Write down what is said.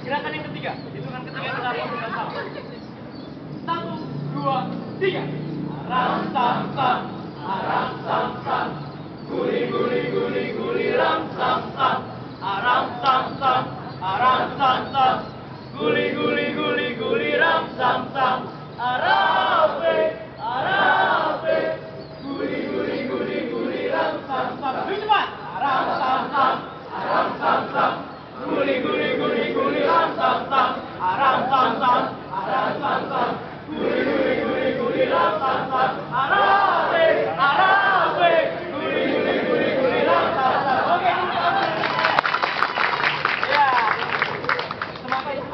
Gerakan yang ketiga, hitungan ketiga kita lakukan sama. 1, 2, 3. Aram sam sam, aram sam sam, guli guli guli guli ram sam sam, aram sam sam, aram sam sam, guli guli guli guli ram sam sam, arabe, arabe, guli guli guli guli ram sam sam. Lebih cepat, aram sam sam, aram sam sam. Guli guli guli guli ram sam sam, aram sam sam, aram sam sam, guli guli guli guli ram sam sam, arabe, arabe, guli guli guli guli ram sam sam. Oke, ya. Semangat itu.